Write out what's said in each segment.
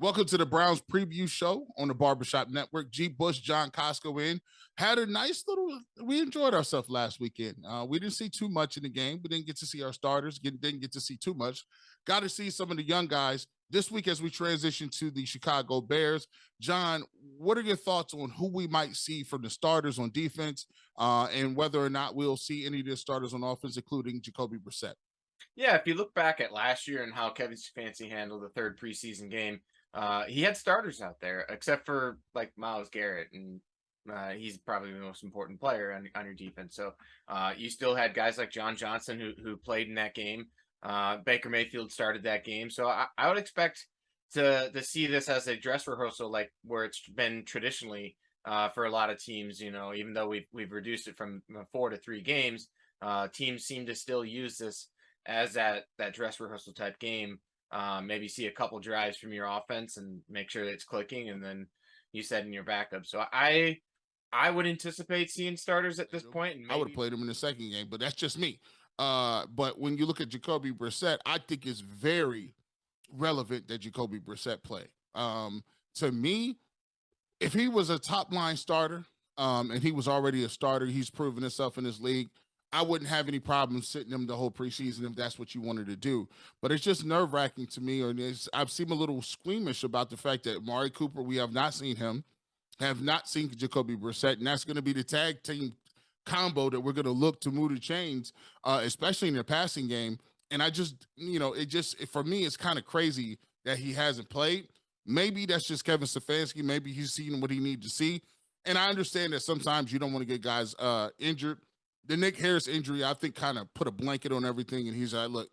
Welcome to the Browns preview show on the Barbershop Network. G. Bush, John, Kosko in. Had a nice we enjoyed ourselves last weekend. We didn't see too much in the game. We didn't get to see our starters. Didn't get to see too much. Got to see some of the young guys this week as we transition to the Chicago Bears. John, what are your thoughts on who we might see from the starters on defense and whether or not we'll see any of the starters on offense, including Jacoby Brissett? Yeah, if you look back at last year and how Kevin Stefanski handled the third preseason game, he had starters out there, except for like Myles Garrett, and he's probably the most important player on your defense. So you still had guys like John Johnson who played in that game. Baker Mayfield started that game, so I would expect to see this as a dress rehearsal, like where it's been traditionally for a lot of teams. You know, even though we've reduced it from 4 to 3 games, teams seem to still use this as that dress rehearsal type game. Maybe see a couple drives from your offense and make sure that it's clicking, and then you set in your backup. So I would anticipate seeing starters at this point. And maybe... I would have played him in the second game, but that's just me. But when you look at Jacoby Brissett, I think it's very relevant that Jacoby Brissett play. To me, if he was a top line starter and he was already a starter, he's proven himself in this league, I wouldn't have any problem sitting him the whole preseason if that's what you wanted to do. But it's just nerve-wracking to me, or I've seen a little squeamish about the fact that Amari Cooper, we have not seen him, have not seen Jacoby Brissett, and that's going to be the tag team combo that we're going to look to move the chains, especially in their passing game. And I just, for me, it's kind of crazy that he hasn't played. Maybe that's just Kevin Stefanski. Maybe he's seen what he needs to see. And I understand that sometimes you don't want to get guys injured. The Nick Harris injury, I think, kind of put a blanket on everything, and he's like, look,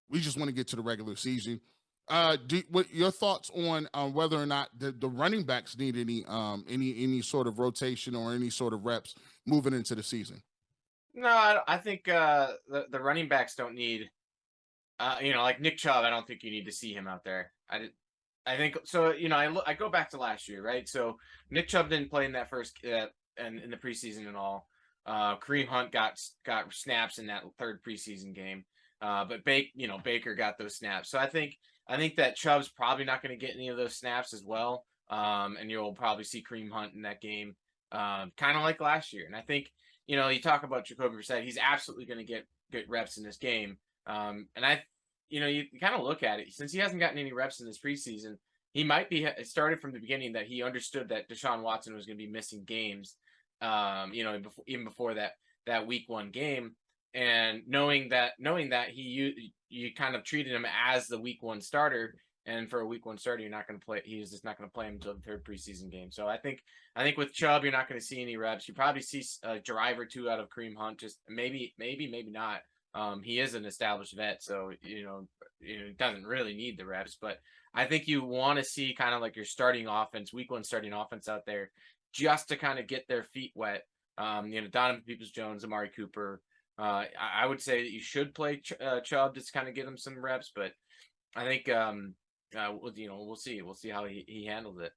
we just want to get to the regular season. What your thoughts on whether or not the running backs need any sort of rotation or any sort of reps moving into the season? No, I think the running backs don't need, like Nick Chubb. I don't think you need to see him out there. I think so. I go back to last year, right? So Nick Chubb didn't play in that first and in the preseason and all. Kareem Hunt got snaps in that third preseason game, but Baker got those snaps. So I think that Chubb's probably not going to get any of those snaps as well, and you'll probably see Kareem Hunt in that game, kind of like last year. And I think you talk about Jacoby Brissett, he's absolutely going to get reps in this game, and you kind of look at it, since he hasn't gotten any reps in this preseason, he might be started from the beginning that he understood that Deshaun Watson was going to be missing games. Even before that week 1 game, and knowing that you kind of treated him as the week 1 starter, and for a week 1 starter, you're not going to play. He's just not going to play him until the third preseason game. So I think with Chubb, you're not going to see any reps. You probably see a drive or 2 out of Kareem Hunt, just maybe not. He is an established vet, so he doesn't really need the reps. But I think you want to see kind of like your starting offense, week 1 starting offense out there, just to kind of get their feet wet. Donovan Peoples-Jones, Amari Cooper. I would say that you should play Chubb to kind of get him some reps, but I think we'll see. We'll see how he handles it.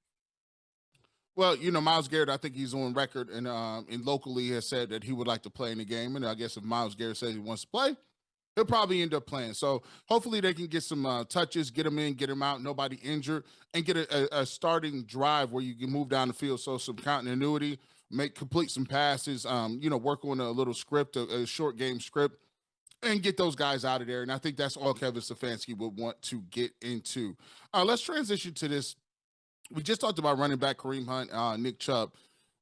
Well, Myles Garrett, I think he's on record and locally has said that he would like to play in the game. And I guess if Myles Garrett says he wants to play, he'll probably end up playing. So hopefully they can get some touches, get him in, get him out, nobody injured, and get a starting drive where you can move down the field. So some continuity, complete some passes, work on a little script, a short game script, and get those guys out of there. And I think that's all Kevin Stefanski would want to get into. Let's transition to this. We just talked about running back Kareem Hunt, Nick Chubb.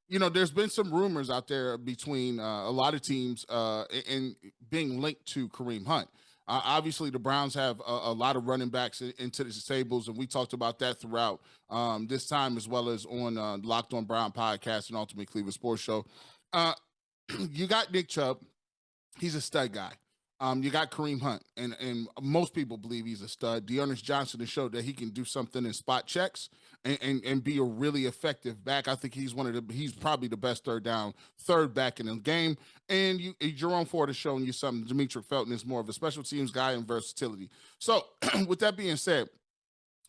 There's been some rumors out there between a lot of teams and being linked to Kareem Hunt. Obviously, the Browns have a lot of running backs into the stables, and we talked about that throughout this time, as well as on Locked On Brown podcast and Ultimate Cleveland Sports Show. You got Nick Chubb. He's a stud guy. You got Kareem Hunt, and most people believe he's a stud. Dearness Johnson has showed that he can do something in spot checks and be a really effective back. I think he's he's probably the best third back in the game. And Jerome Ford has shown you something. Demetric Felton is more of a special teams guy and versatility. So with that being said,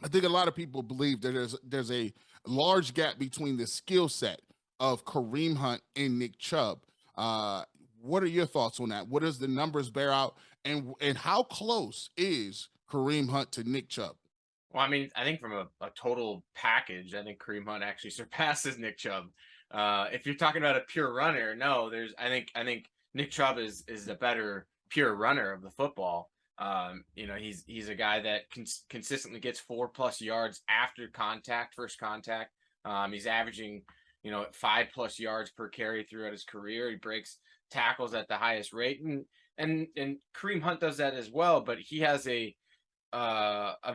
I think a lot of people believe that there's a large gap between the skill set of Kareem Hunt and Nick Chubb. What are your thoughts on that? What does the numbers bear out? And how close is Kareem Hunt to Nick Chubb? Well, I mean, I think from a total package, I think Kareem Hunt actually surpasses Nick Chubb. If you're talking about a pure runner, no, I think Nick Chubb is a better pure runner of the football. He's a guy that consistently gets 4+ yards after contact, first contact. He's averaging 5+ yards per carry throughout his career. He breaks tackles at the highest rate, and Kareem Hunt does that as well. But he has a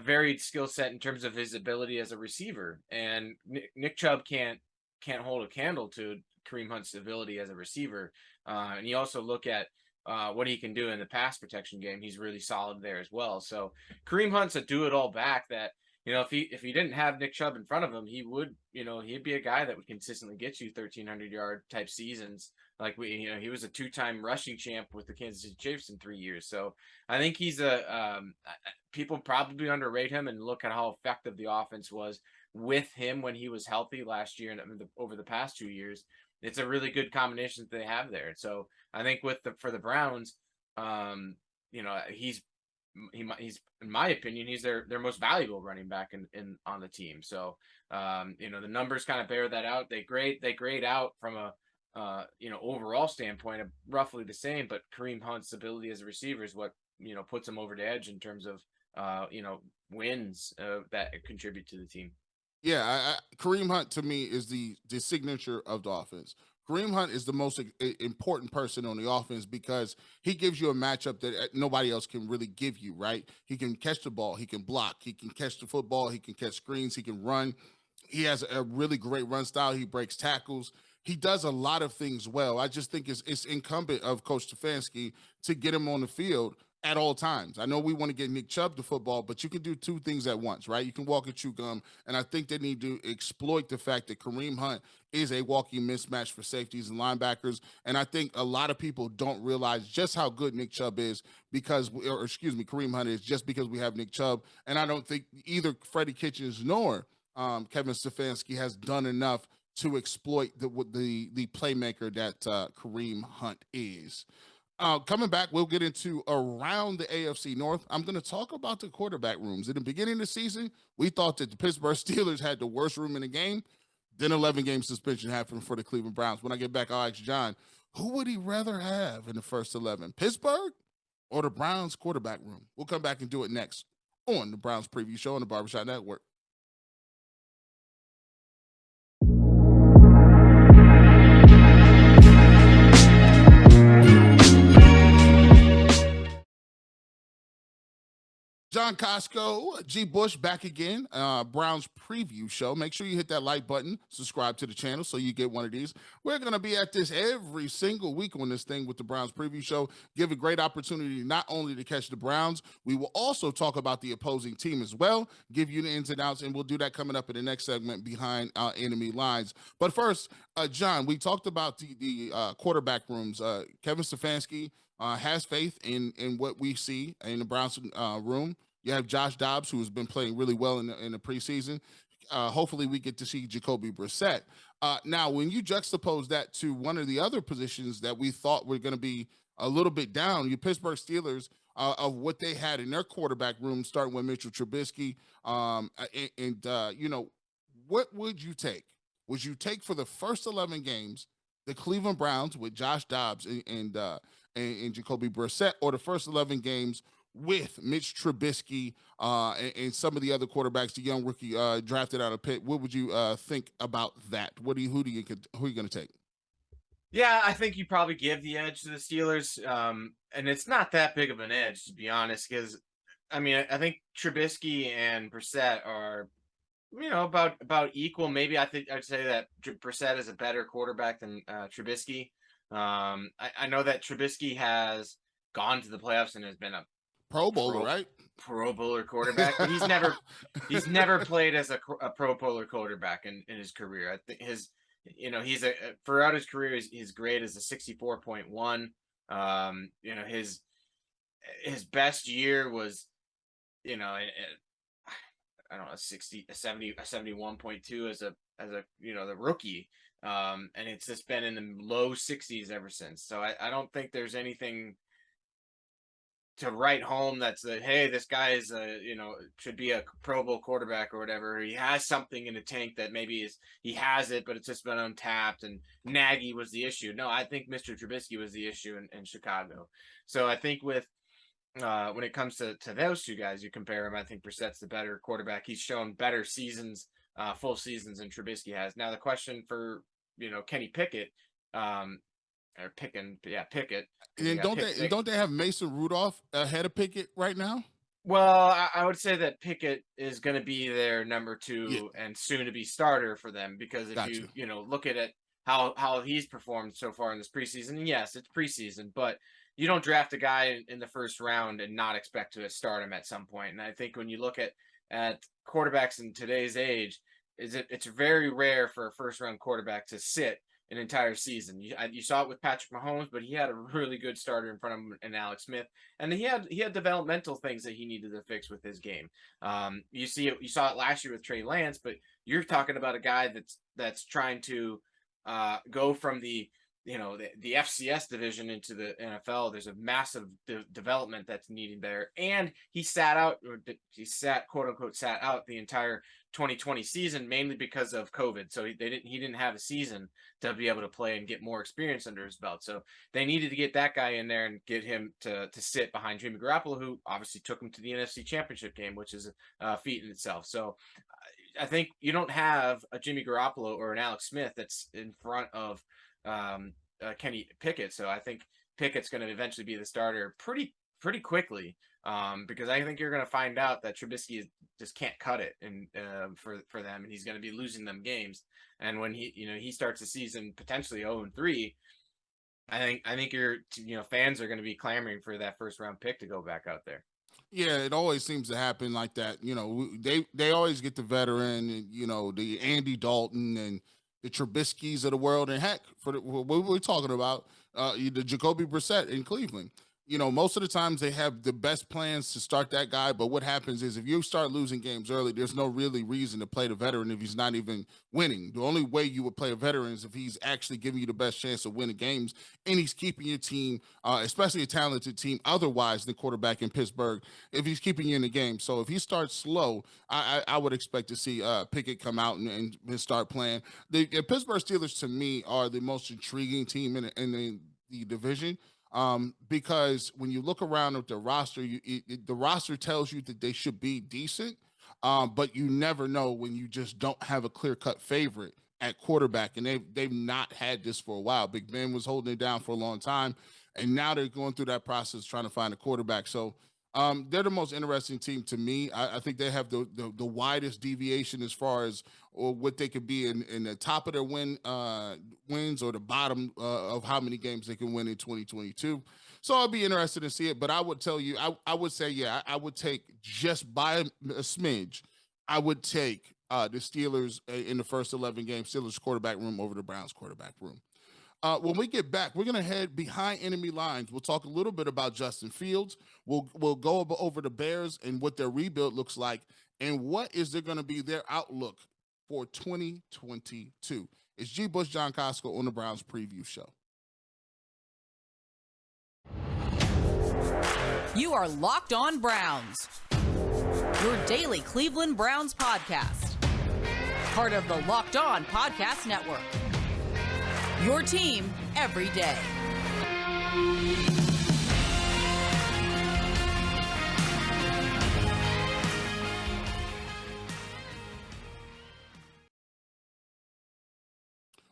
varied skill set in terms of his ability as a receiver, and Nick Chubb can't hold a candle to Kareem Hunt's ability as a receiver. And you also look at what he can do in the pass protection game. He's really solid there as well. So Kareem Hunt's a do-it-all back that, if he didn't have Nick Chubb in front of him, he'd be a guy that would consistently get you 1,300-yard type seasons. Like he was a 2-time rushing champ with the Kansas City Chiefs in 3 years. So I think he's people probably underrate him and look at how effective the offense was with him when he was healthy last year and over the past 2 years. It's a really good combination that they have there. So I think for the Browns, he's in my opinion, he's their most valuable running back in on the team. So the numbers kind of bear that out. They grade out from a overall standpoint of roughly the same, but Kareem Hunt's ability as a receiver is what puts him over the edge in terms of wins that contribute to the team. Yeah, Kareem Hunt to me is the signature of the offense. Kareem Hunt is the most important person on the offense because he gives you a matchup that nobody else can really give you, right? He can catch the ball, he can block, he can catch the football, he can catch screens, he can run. He has a really great run style. He breaks tackles. He does a lot of things well. I just think it's incumbent of Coach Stefanski to get him on the field at all times. I know we want to get Nick Chubb to football, but you can do two things at once, right? You can walk and chew gum, and I think they need to exploit the fact that Kareem Hunt is a walking mismatch for safeties and linebackers. And I think a lot of people don't realize just how good Nick Chubb is Kareem Hunt is just because we have Nick Chubb. And I don't think either Freddie Kitchens nor Kevin Stefanski has done enough to exploit the playmaker that Kareem Hunt is. Coming back, we'll get into around the AFC North. I'm going to talk about the quarterback rooms. In the beginning of the season, we thought that the Pittsburgh Steelers had the worst room in the game. Then 11-game suspension happened for the Cleveland Browns. When I get back, I'll ask John, who would he rather have in the first 11, Pittsburgh or the Browns quarterback room? We'll come back and do it next on the Browns Preview Show on the Barbershop Network. John Kosko, G. Bush back again, Browns Preview Show. Make sure you hit that like button, subscribe to the channel so you get one of these. We're going to be at this every single week on this thing with the Browns Preview Show. Give a great opportunity not only to catch the Browns, we will also talk about the opposing team as well, give you the ins and outs, and we'll do that coming up in the next segment behind enemy lines. But first, John, we talked about the quarterback rooms. Kevin Stefanski has faith in what we see in the Browns room. You have Josh Dobbs, who has been playing really well in the preseason. Hopefully, we get to see Jacoby Brissett. Now, when you juxtapose that to one of the other positions that we thought were going to be a little bit down, your Pittsburgh Steelers, of what they had in their quarterback room, starting with Mitchell Trubisky, what would you take? Would you take for the first 11 games the Cleveland Browns with Josh Dobbs and Jacoby Brissett, or the first 11 games with Mitch Trubisky and some of the other quarterbacks, the young rookie drafted out of Pitt? What would you think about that? Who are you going to take? Yeah, I think you probably give the edge to the Steelers, and it's not that big of an edge, to be honest, because I mean, I think Trubisky and Brissett are about equal. Maybe I'd say that Brissett is a better quarterback than Trubisky. I know that Trubisky has gone to the playoffs and has been a Pro Bowler, right? Pro Bowler quarterback, but he's never played as a Pro Bowler quarterback in his career. I think he's throughout his career, his grade is a 64.1. His best year was, I don't know, 71.2 as a the rookie. And it's just been in the low 60s ever since. So I don't think there's anything to write home that's hey, this guy is should be a Pro Bowl quarterback or whatever. He has something in the tank that maybe he has it, but it's just been untapped. And Nagy was the issue. No, I think Mr. Trubisky was the issue in Chicago. So I think with when it comes to those two guys, you compare them. I think Brissett's the better quarterback. He's shown better seasons, full seasons than Trubisky has. Now the question for Kenny Pickett, or Pickett. And don't they have Mason Rudolph ahead of Pickett right now? Well, I would say that Pickett is going to be their number 2 and soon to be starter for them, because if you look at it, how he's performed so far in this preseason, and yes, it's preseason, but you don't draft a guy in the first round and not expect to start him at some point. And I think when you look at quarterbacks in today's age, it's very rare for a first round quarterback to sit an entire season. You saw it with Patrick Mahomes, but he had a really good starter in front of him in Alex Smith, and he had developmental things that he needed to fix with his game. You saw it last year with Trey Lance, but you're talking about a guy that's trying to go from the FCS division into the NFL. There's a massive development that's needed there, and he quote unquote sat out the entire 2020 season, mainly because of COVID. So he didn't have a season to be able to play and get more experience under his belt. So they needed to get that guy in there and get him to sit behind Jimmy Garoppolo, who obviously took him to the NFC Championship game, which is a feat in itself. So I think you don't have a Jimmy Garoppolo or an Alex Smith that's in front of Kenny Pickett. So I think Pickett's going to eventually be the starter pretty quickly, because I think you're going to find out that Trubisky just can't cut it and for them, and he's going to be losing them games. And when he starts the season potentially 0-3, I think your fans are going to be clamoring for that first round pick to go back out there. Yeah, it always seems to happen like that. They always get the veteran, and the Andy Dalton and the Trubiskys of the world, and heck, for what we're talking about, the Jacoby Brissett in Cleveland. Most of the times they have the best plans to start that guy, but what happens is if you start losing games early, there's no really reason to play the veteran if he's not even winning. The only way you would play a veteran is if he's actually giving you the best chance of winning games, and he's keeping your team, especially a talented team, otherwise the quarterback in Pittsburgh, if he's keeping you in the game. So if he starts slow, I would expect to see Pickett come out and start playing. The Pittsburgh Steelers, to me, are the most intriguing team in the division. Because when you look around at the roster, the roster tells you that they should be decent, but you never know when you just don't have a clear-cut favorite at quarterback, and they've not had this for a while. Big Ben was holding it down for a long time, and now they're going through that process trying to find a quarterback. So they're the most interesting team to me. I think they have the widest deviation as far as what they could be in the top of their wins or the bottom of how many games they can win in 2022. So I'll be interested to see it. But I would tell you, I would say, yeah, I would take, just by a smidge, I would take the Steelers in the first 11 games, Steelers quarterback room over the Browns quarterback room. When we get back, we're going to head behind enemy lines. We'll talk a little bit about Justin Fields. We'll go over the Bears and what their rebuild looks like, and what is there going to be their outlook for 2022. It's G. Bush, John Kosko on the Browns Preview Show. You are Locked On Browns, your daily Cleveland Browns podcast. Part of the Locked On Podcast Network. Your team every day.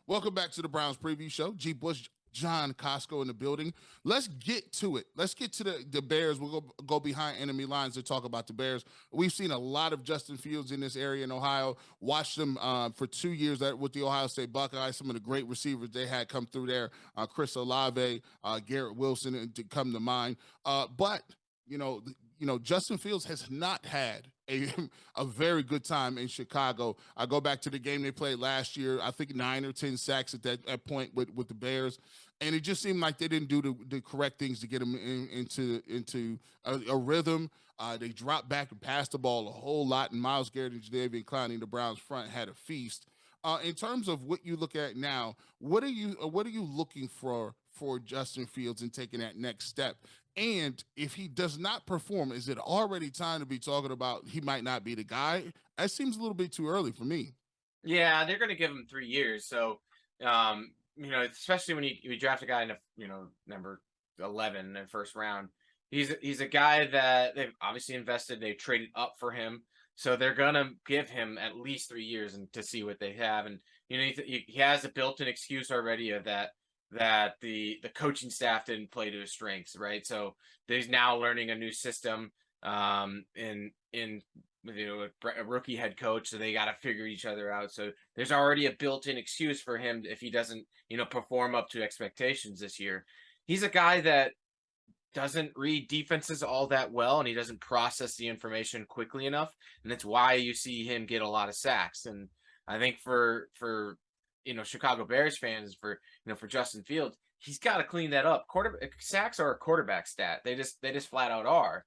Welcome back to the Browns Preview Show. G. Bush, John Kosko in the building. Let's get to it. Let's get to the Bears. We'll go behind enemy lines to talk about the Bears. We've seen a lot of Justin Fields in this area in Ohio. Watched them for 2 years with the Ohio State Buckeyes. Some of the great receivers they had come through there. Chris Olave, Garrett Wilson to come to mind. But Justin Fields has not had a very good time in Chicago. I go back to the game they played last year. I think 9 or 10 sacks at that point with the Bears. And it just seemed like they didn't do the correct things to get him into a rhythm. They dropped back and passed the ball a whole lot, and Myles Garrett and Jadeveon Clowney, the Browns front, had a feast. In terms of what you look at now, what are you looking for for Justin Fields and taking that next step? And if he does not perform, is it already time to be talking about he might not be the guy? That seems a little bit too early for me. Yeah, they're going to give him 3 years. So, especially when you draft a guy in number 11 in the first round, he's a guy that they've obviously invested. They've traded up for him, so they're going to give him at least 3 years and to see what they have. And he has a built-in excuse already of that the coaching staff didn't play to his strengths, right? So he's now learning a new system in a rookie head coach, so they got to figure each other out. So there's already a built-in excuse for him if he doesn't perform up to expectations this year. He's a guy that doesn't read defenses all that well, and he doesn't process the information quickly enough, and that's why you see him get a lot of sacks. And I think for Chicago Bears fans, for Justin Fields, he's got to clean that up. Sacks are a quarterback stat. They just flat out are.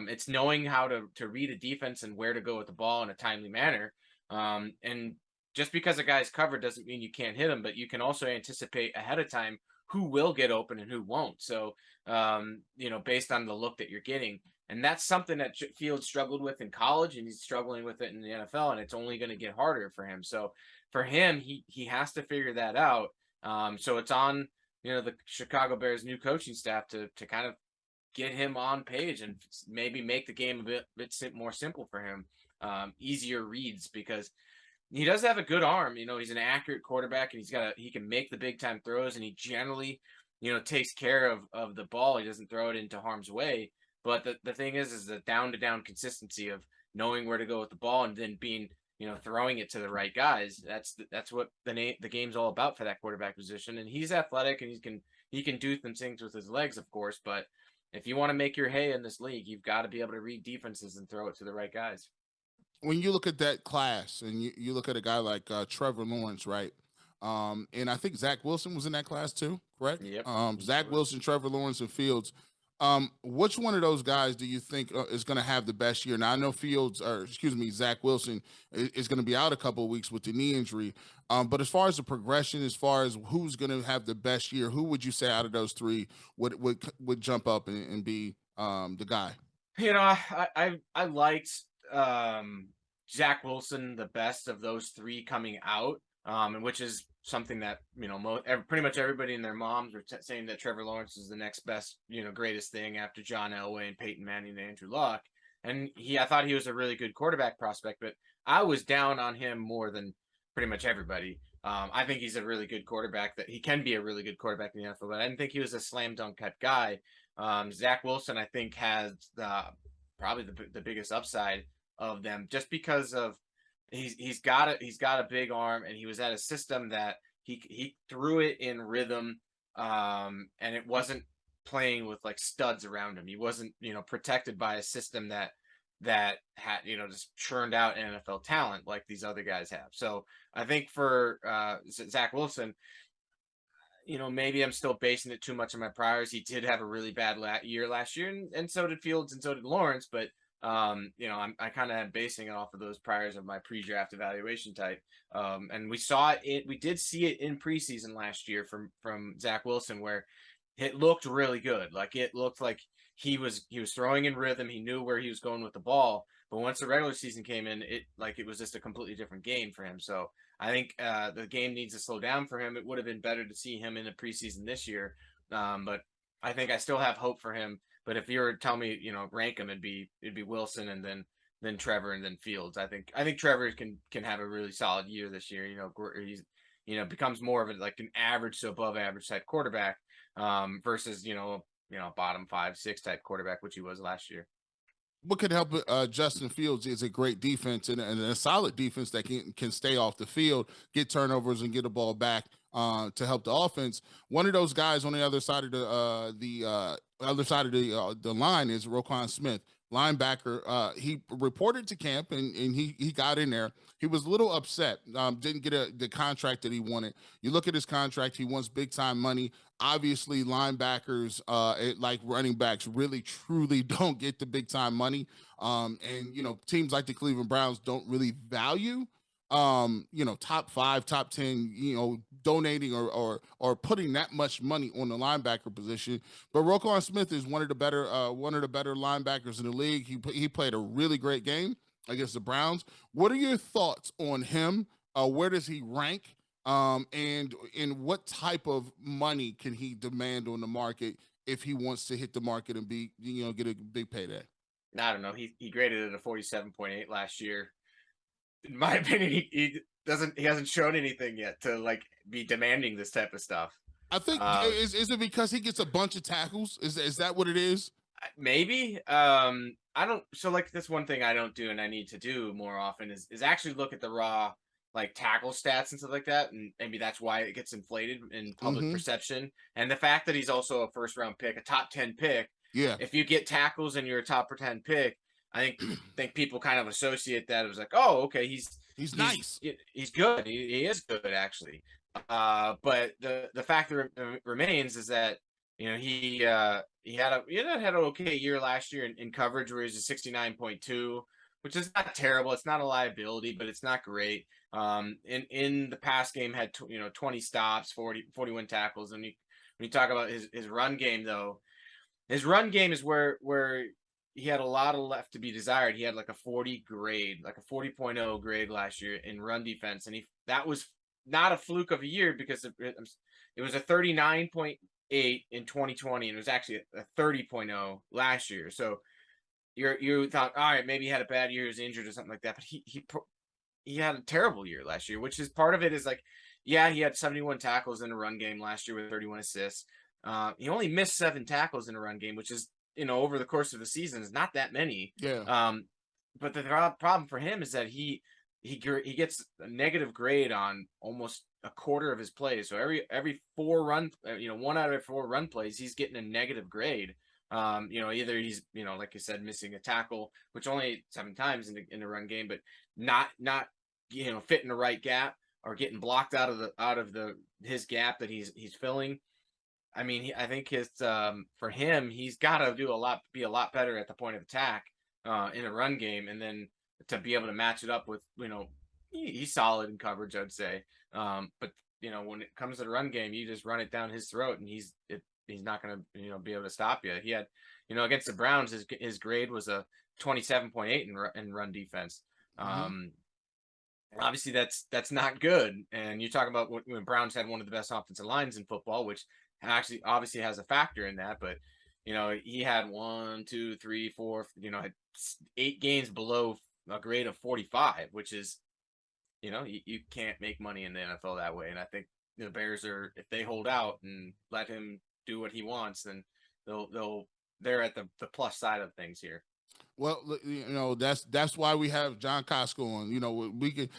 It's knowing how to read a defense and where to go with the ball in a timely manner. And just because a guy's covered doesn't mean you can't hit him, but you can also anticipate ahead of time who will get open and who won't. So, based on the look that you're getting. And that's something that Fields struggled with in college, and he's struggling with it in the NFL, and it's only going to get harder for him. So for him, he has to figure that out. So it's on, the Chicago Bears new coaching staff to kind of get him on page and maybe make the game a bit more simple for him, easier reads, because he does have a good arm. He's an accurate quarterback, and he can make the big time throws, and he generally, takes care of the ball. He doesn't throw it into harm's way. But the thing is the down to down consistency of knowing where to go with the ball and then being, throwing it to the right guys. That's what the game's all about for that quarterback position. And he's athletic, and he can do some things with his legs, of course. But if you want to make your hay in this league, you've got to be able to read defenses and throw it to the right guys. When you look at that class and you look at a guy like Trevor Lawrence, right? And I think Zach Wilson was in that class too, correct? Yep. Zach Wilson, Trevor Lawrence, and Fields. Which one of those guys do you think is going to have the best year? Now, I know Zach Wilson is going to be out a couple of weeks with the knee injury. But as far as the progression, as far as who's going to have the best year, who would you say out of those three would jump up and be the guy? I liked Zach Wilson the best of those three coming out, and which is something that pretty much everybody and their moms were saying that Trevor Lawrence is the next best, greatest thing after John Elway and Peyton Manning and Andrew Luck. And I thought he was a really good quarterback prospect, but I was down on him more than pretty much everybody. I think he's a really good quarterback, that he can be a really good quarterback in the NFL, but I didn't think he was a slam dunk type guy. Zach Wilson, I think, has probably the biggest upside of them, just because of he's got a big arm, and he was at a system that he threw it in rhythm, and it wasn't playing with like studs around him. He wasn't protected by a system that had just churned out NFL talent like these other guys have. So I think for Zach Wilson, maybe I'm still basing it too much on my priors. He did have a really bad year last year, and so did Fields, and so did Lawrence, but I kind of am basing it off of those priors of my pre-draft evaluation type. And we did see it in preseason last year from Zach Wilson, where it looked really good. Like, it looked like he was throwing in rhythm. He knew where he was going with the ball, but once the regular season came in, it was just a completely different game for him. So I think the game needs to slow down for him. It would have been better to see him in the preseason this year. But I think I still have hope for him. But if you were to tell me, rank him, it'd be Wilson, and then Trevor, and then Fields. I think Trevor can have a really solid year this year. He's becomes more of an average to above average type quarterback, versus bottom 5, 6 type quarterback, which he was last year. What could help Justin Fields is a great defense and a solid defense that can stay off the field, get turnovers, and get the ball back to help the offense. One of those guys on the other side of the line is Roquan Smith, linebacker. He reported to camp and he got in there. He was a little upset, didn't get the contract that he wanted. You look at his contract, he wants big time money. Obviously, linebackers, like running backs, really truly don't get the big time money. And teams like the Cleveland Browns don't really value top 5, top 10, donating or putting that much money on the linebacker position. But Roquan Smith is one of the better linebackers in the league. He played a really great game against the Browns. What are your thoughts on him? Where does he rank? And what type of money can he demand on the market if he wants to hit the market and get a big payday? I don't know. He graded at a 47.8 last year. In my opinion, he hasn't shown anything yet to like be demanding this type of stuff. I think is it because he gets a bunch of tackles? Is that what it is? Maybe. I don't. So like that's one thing I don't do, and I need to do more often is actually look at the raw like tackle stats and stuff like that, and maybe that's why it gets inflated in public perception. And the fact that he's also a first round pick, a top 10 pick. Yeah. If you get tackles and you're a top 10 pick, I think people kind of associate that as like, oh, okay, he's nice. He's good. He is good actually. But the fact that remains is that he had an okay year last year in coverage where he's a 69.2, which is not terrible. It's not a liability, but it's not great. In the past game had 20 stops, 41 tackles, and when you talk about his run game though, his run game is where he had a lot of left to be desired. He had like a 40 grade, like a 40.0 grade last year in run defense, and that was not a fluke of a year because it was a 39.8 in 2020, and it was actually a 30.0 last year. So you thought, all right, maybe he had a bad year, he was injured or something like that, but he had a terrible year last year, which is part of it is like, yeah, he had 71 tackles in a run game last year with 31 assists. He only missed 7 tackles in a run game, which is, over the course of the season is not that many. Yeah. But the problem for him is that he gets a negative grade on almost a quarter of his plays. So every 4 run, 1 out of every 4 run plays, he's getting a negative grade. Either he's, like I said, missing a tackle, which only 7 times in the run game, but not fitting the right gap or getting blocked out of his gap that he's filling. I mean, I think for him, he's got to be a lot better at the point of attack in a run game, and then to be able to match it up with, he's solid in coverage, I'd say. But when it comes to the run game, you just run it down his throat, and he's not going to be able to stop you. He had, against the Browns, his grade was a 27.8 in run defense. Obviously that's not good. And you talk about when Browns had one of the best offensive lines in football, which actually obviously has a factor in that, but he had 1, 2, 3, 4, had 8 games below a grade of 45, which is, you can't make money in the NFL that way. And I think the Bears if they hold out and let him do what he wants, then they're at the plus side of things here. Well, that's why we have John Kosko on. We can,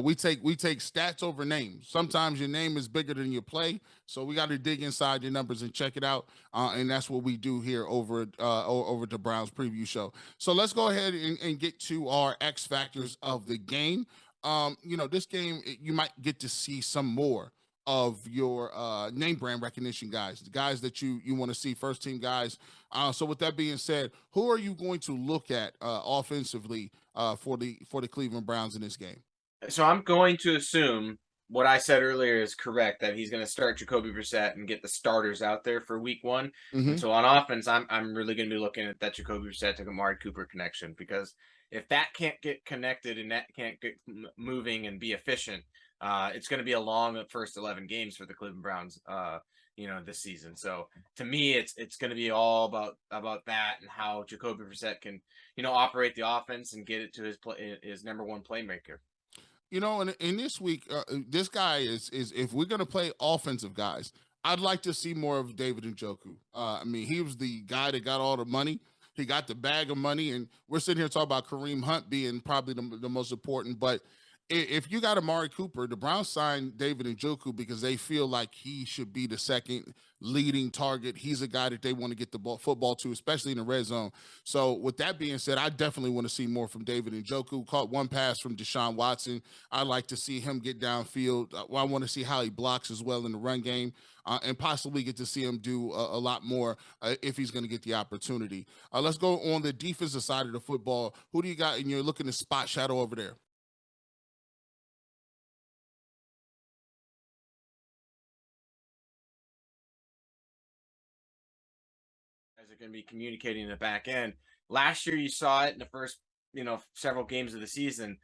we take stats over names. Sometimes your name is bigger than your play, so we got to dig inside your numbers and check it out. And that's what we do here over the Browns preview show. So let's go ahead and get to our X factors of the game. This game you might get to see some more of your name brand recognition guys, the guys that you want to see, first team guys. So with that being said, who are you going to look at offensively for the Cleveland Browns in this game? So I'm going to assume what I said earlier is correct, that he's going to start Jacoby Brissett and get the starters out there for week 1. And so on offense, I'm really going to be looking at that Jacoby Brissett to Amari Cooper connection, because if that can't get connected and that can't get moving and be efficient, it's going to be a long first 11 games for the Cleveland Browns, this season. So to me, it's going to be all about that and how Jacoby Brissett can, operate the offense and get it to his number 1 playmaker. And in this week, this guy is if we're going to play offensive guys, I'd like to see more of David Njoku. I mean, he was the guy that got all the money. He got the bag of money, and we're sitting here talking about Kareem Hunt being probably the most important, but if you got Amari Cooper, the Browns signed David Njoku because they feel like he should be the second leading target. He's a guy that they want to get the football to, especially in the red zone. So with that being said, I definitely want to see more from David Njoku. Caught 1 pass from Deshaun Watson. I'd like to see him get downfield. I want to see how he blocks as well in the run game, and possibly get to see him do a lot more if he's going to get the opportunity. Let's go on the defensive side of the football. Who do you got? And you're looking to spot shadow over there. are going to be communicating in the back end. Last year, you saw it in the first, several games of the season.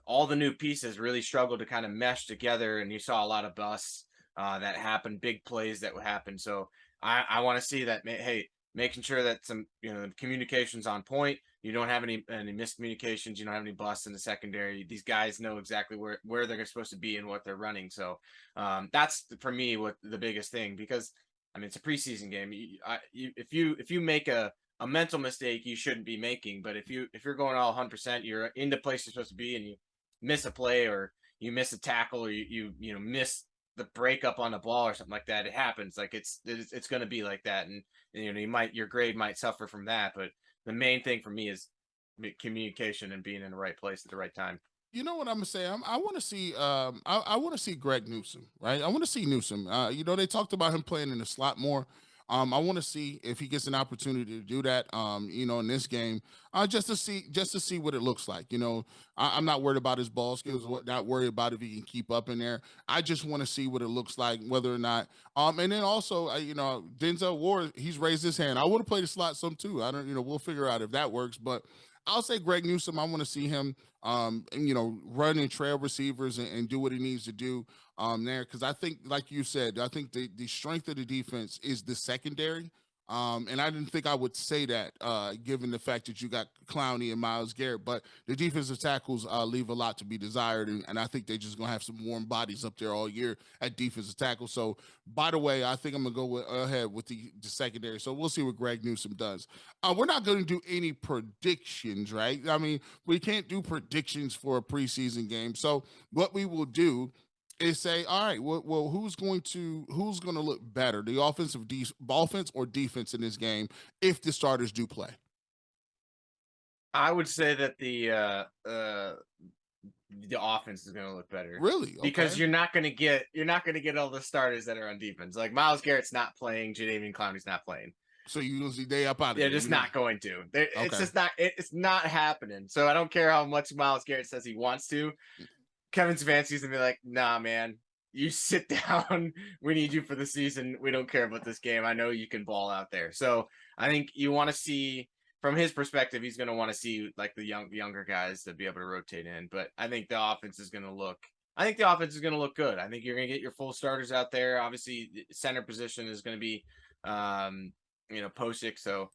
All the new pieces really struggled to kind of mesh together, and you saw a lot of busts that happened, big plays that would happen. So I want to see that. Hey, making sure that some the communication's on point. You don't have any miscommunications. You don't have any busts in the secondary. These guys know exactly where they're supposed to be and what they're running. So that's for me what the biggest thing, because I mean it's a preseason game. If you make a mental mistake, you shouldn't be making. But if you're going all 100%, you're in the place you're supposed to be, and you miss a play or you miss a tackle or you miss the breakup on the ball or something like that, it happens. Like it's going to be like that, and your grade might suffer from that. But the main thing for me is communication and being in the right place at the right time. You know what I'm gonna say? I want to see. I want to see Greg Newsome, right? I want to see Newsome. They talked about him playing in the slot more. I want to see if he gets an opportunity to do that. In this game, just to see what it looks like. I'm not worried about his ball skills. Not worried about if he can keep up in there. I just want to see what it looks like, whether or not. And then also, Denzel Ward, he's raised his hand. I want to play the slot some too. I don't. We'll figure out if that works, but. I'll say Greg Newsome. I want to see him, run and trail receivers and do what he needs to do there. Because I think, like you said, I think the strength of the defense is the secondary. And I didn't think I would say that given the fact that you got Clowney and Myles Garrett, but the defensive tackles leave a lot to be desired, and I think they're just going to have some warm bodies up there all year at defensive tackle. So, by the way, I think I'm going to go ahead with the secondary. So we'll see what Greg Newsome does. We're not going to do any predictions, right? I mean, we can't do predictions for a preseason game. So what we will do is say, all right, well, who's going to look better, the offense or defense in this game if the starters do play? I would say that the offense is going to look better. Really? Okay. Because you're not going to get all the starters that are on defense. Like Myles Garrett's not playing, Jadeveon Clowney's not playing. So you're going to see they up out of They're just not going to. It's just not. It's not happening. So I don't care how much Myles Garrett says he wants to. Kevin Stefanski's gonna be like, nah, man, you sit down. We need you for the season. We don't care about this game. I know you can ball out there. So I think you want to see, from his perspective, he's going to want to see like the younger guys to be able to rotate in. But I think the offense is going to look good. I think you're going to get your full starters out there. Obviously, the center position is going to be, Posick. So.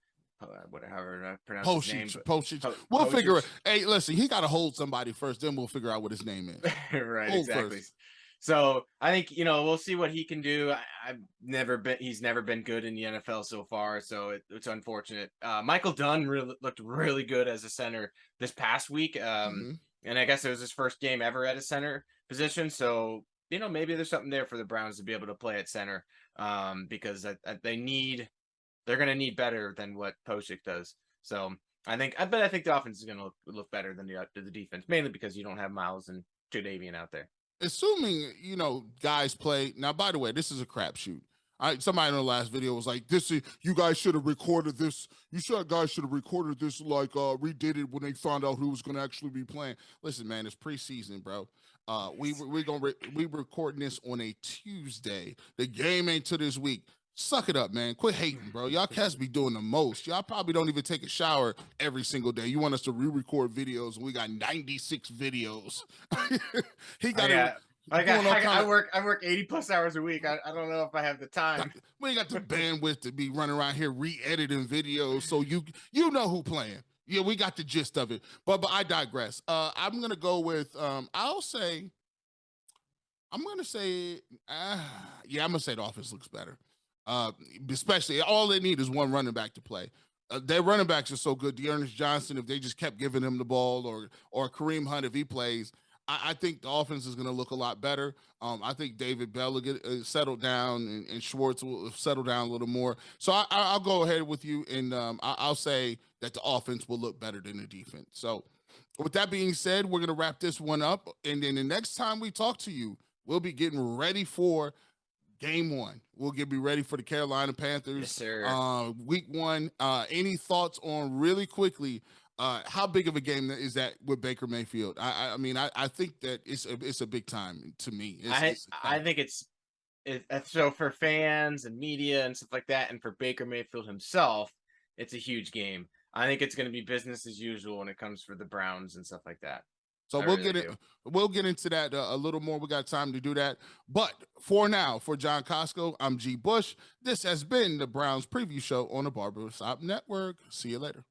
However I pronounce his name. We'll figure it. Hey, listen, he got to hold somebody first, then we'll figure out what his name is. Right, hold exactly. First. So I think we'll see what he can do. He's never been good in the NFL so far, so it's unfortunate. Michael Dunn looked really good as a center this past week, and I guess it was his first game ever at a center position. So maybe there's something there for the Browns to be able to play at center, because they're going to need better than what Posick does. So I think the offense is going to look better than the defense, mainly because you don't have Myles and Jadeveon out there. Assuming, guys play. Now, by the way, this is a crapshoot. Somebody in the last video was like, you guys should have recorded this. Guys should have recorded this like redid it when they found out who was going to actually be playing. Listen, man, it's preseason, bro. We recording this on a Tuesday. The game ain't till this week. Suck it up, man. Quit hating, bro. Y'all cats be doing the most. Y'all probably don't even take a shower every single day. You want us to re-record videos, and we got 96 videos. He got I work 80 plus hours a week. I don't know if I have the time. We ain't got the bandwidth to be running around here re-editing videos. So you know who playing. Yeah, we got the gist of it. But I digress. I'm gonna go with I'm gonna say the offense looks better. Especially all they need is one running back to play. Their running backs are so good. Dearness Johnson, if they just kept giving him the ball, or Kareem Hunt if he plays, I think the offense is going to look a lot better. I think David Bell will get settled down, and Schwartz will settle down a little more. So I'll go ahead with you, and I'll say that the offense will look better than the defense. So with that being said, we're going to wrap this one up, and then the next time we talk to you, we'll be getting ready for Game 1. We'll be ready for the Carolina Panthers. Yes, sir. Week 1. Any thoughts on, really quickly, how big of a game is that with Baker Mayfield? I mean, I think that it's a big time to me. I think it's so for fans and media and stuff like that, and for Baker Mayfield himself, it's a huge game. I think it's going to be business as usual when it comes for the Browns and stuff like that. So we'll get into that a little more. We got time to do that. But for now, for John Kosko, I'm G. Bush. This has been the Browns Preview Show on the Barbershop Network. See you later.